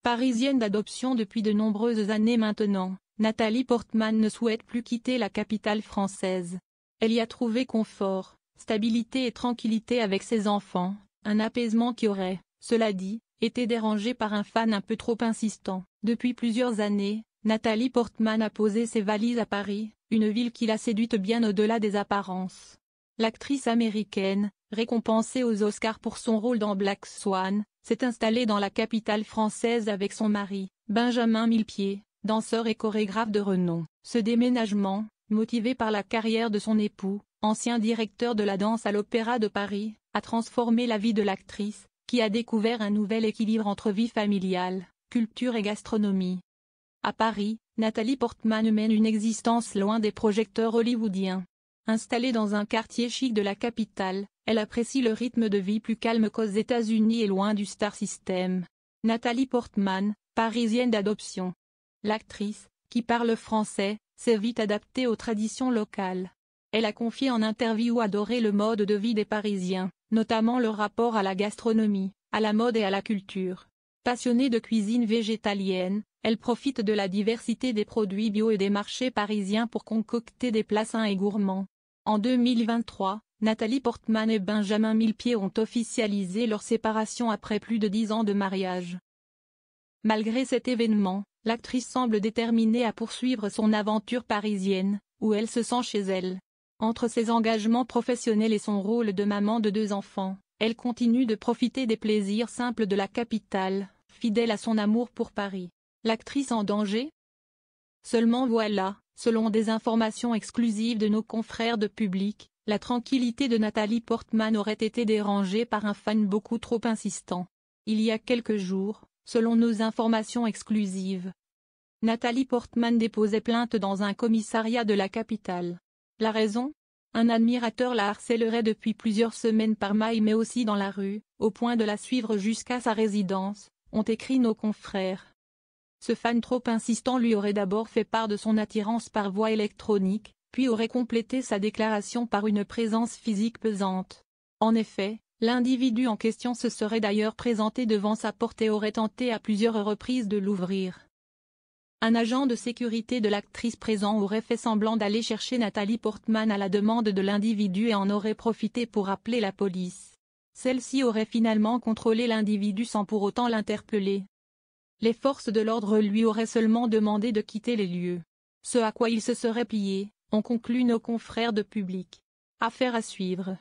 Parisienne d'adoption depuis de nombreuses années maintenant, Nathalie Portman ne souhaite plus quitter la capitale française. Elle y a trouvé confort, stabilité et tranquillité avec ses enfants, un apaisement qui aurait, cela dit, été dérangé par un fan un peu trop insistant. Depuis plusieurs années, Nathalie Portman a posé ses valises à Paris, une ville qui l'a séduite bien au-delà des apparences. L'actrice américaine, récompensée aux Oscars pour son rôle dans Black Swan, s'est installée dans la capitale française avec son mari, Benjamin Millepied, danseur et chorégraphe de renom. Ce déménagement, motivé par la carrière de son époux, ancien directeur de la danse à l'Opéra de Paris, a transformé la vie de l'actrice, qui a découvert un nouvel équilibre entre vie familiale, culture et gastronomie. À Paris, Nathalie Portman mène une existence loin des projecteurs hollywoodiens. Installée dans un quartier chic de la capitale, elle apprécie le rythme de vie plus calme qu'aux États-Unis et loin du star system. Nathalie Portman, parisienne d'adoption. L'actrice, qui parle français, s'est vite adaptée aux traditions locales. Elle a confié en interview adorer le mode de vie des Parisiens, notamment leur rapport à la gastronomie, à la mode et à la culture. Passionnée de cuisine végétalienne, elle profite de la diversité des produits bio et des marchés parisiens pour concocter des plats sains et gourmands. En 2023, Nathalie Portman et Benjamin Millepied ont officialisé leur séparation après plus de 10 ans de mariage. Malgré cet événement, l'actrice semble déterminée à poursuivre son aventure parisienne, où elle se sent chez elle. Entre ses engagements professionnels et son rôle de maman de 2 enfants, elle continue de profiter des plaisirs simples de la capitale, fidèle à son amour pour Paris. L'actrice en danger? Seulement voilà, selon des informations exclusives de nos confrères de Public, la tranquillité de Nathalie Portman aurait été dérangée par un fan beaucoup trop insistant. Il y a quelques jours, selon nos informations exclusives, Nathalie Portman déposait plainte dans un commissariat de la capitale. La raison? Un admirateur la harcèlerait depuis plusieurs semaines par mail mais aussi dans la rue, au point de la suivre jusqu'à sa résidence, ont écrit nos confrères. Ce fan trop insistant lui aurait d'abord fait part de son attirance par voie électronique, puis aurait complété sa déclaration par une présence physique pesante. En effet, l'individu en question se serait d'ailleurs présenté devant sa porte et aurait tenté à plusieurs reprises de l'ouvrir. Un agent de sécurité de l'actrice présent aurait fait semblant d'aller chercher Nathalie Portman à la demande de l'individu et en aurait profité pour appeler la police. Celle-ci aurait finalement contrôlé l'individu sans pour autant l'interpeller. Les forces de l'ordre lui auraient seulement demandé de quitter les lieux. Ce à quoi il se serait plié, ont conclu nos confrères de Public. Affaire à suivre.